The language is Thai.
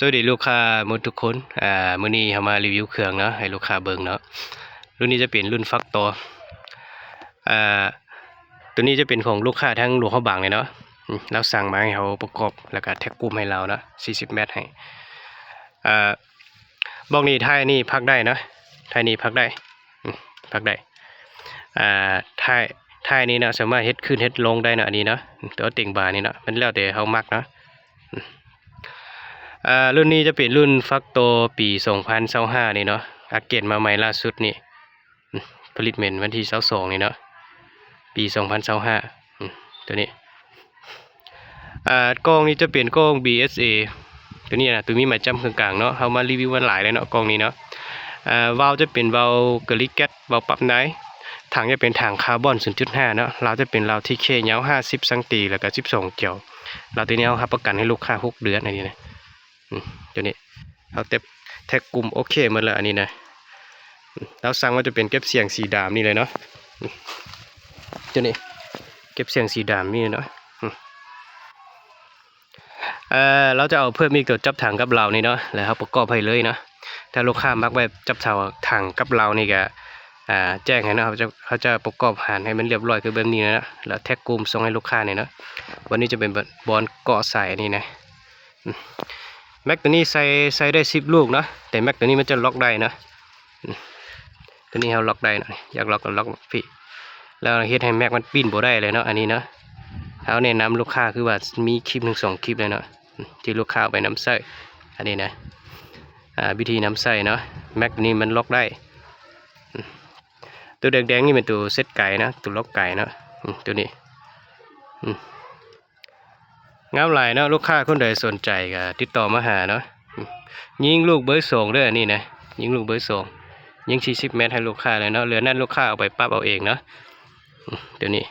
สวัสดีลูกค้าหมดทุกคนมื้อนี้เรามารีวิวเครื่องเนาะให้ลูกค้าเบิ่งเนาะรุ่นนี้จะเป็นรุ่นฟักตัวตัวนี้จะเป็นของลูกค้าทั้งหลวงเขาบางเลยเนาะเราสั่งมาให้เขาประกอบแล้วก็แท็กกลุ่มให้เราเนาะ40 เมตรให้บอกนี้ท้ายนี่พักได้เนาะท้ายนี่พักได้พักได้ท้ายนี้เนาะสามารถเฮ็ดขึ้นเฮ็ดลงได้เนาะอันนี้เนาะตัวติ่งบาร์นี่เนาะมันแล้วแต่เขามักเนาะรุ่นนี้จะเป็นรุ่นฟักโตปี2025นี่เนาะอัปเกรดมาใหม่ล่าสุดนี่ผลิตเมนวันที่22นี่เนาะปี2025ตัวนี้กล้องนี้จะเป็นกล้อง BSA ตัวนี้นะตัวมีหมายจำเครื่องกลางเนาะเอามารีวิววันหลายเลยเนาะกล้องนี้เนาะวาล์วจะเป็นวาล์วกริแก๊สวาล์วปรับได้ถังจะเป็นถังคาร์บอน 0.5 เนาะเราจะเป็นเราที่เคยาว50ซังตีแล้วก็12เกี่ยวเราตัวนี้เอารับประกันให้ลูกค้า6 เดือนอันนี้นะตัวนี้เอาแท็กกลุ่มโอเคหมดเลยอันนี้นะเราสั่งว่าจะเป็นเก็บเสียงสีดำนี่เลยเนาะตัวนี้เก็บเสียงสีดำนี่เนาะเราจะเอาเพิ่มอีกตัวจับถังกับเรานี่เนาะแล้วเขาประกอบให้เลยเนาะถ้าลูกค้ามักแบบจับถังกับเรานี่ก็แจ้งให้เนาะเขาจะประกอบหารให้มันเรียบร้อยคือแบบนี้นะแล้วแท็กกลุ่มส่งให้ลูกค้าเนี่ยเนาะวันนี้จะเป็นบอลเกาะสายนี่นะแม็กตัวนี้ใส่ได้10 ลูกเนาะแต่แม็กตัวนี้มันจะล็อกได้นะตัวนี้เราล็อกได้นะอยากล็อกก็ล็อกพี่แล้วเฮ็ดให้แม็กมันปิ้นบ่ได้เลยเนาะอันนี้เนาะเขาแนะนำลูกค้าคือว่ามีคลิป2 คลิปเลยเนาะที่ลูกค้าไปน้ำใส่อันนี้นะวิธีน้ำใส่เนาะแม็กนี้มันล็อกได้ตัวแดงๆนี่เป็นตัวเซตไก่นะตัวล็อกไก่เนาะตัวนี้งามหลายเนาะลูกค้าคนใดสนใจก็ติดต่อมาหาเนาะยิงลูกเบอร์2ด้วยนี่นะยิงลูกเบอร์2ยิง40 เมตรให้ลูกค้าเลยเนาะเหลือนั่นลูกค้าเอาไปปั๊บเอาเองเนาะเดี๋ยวนี้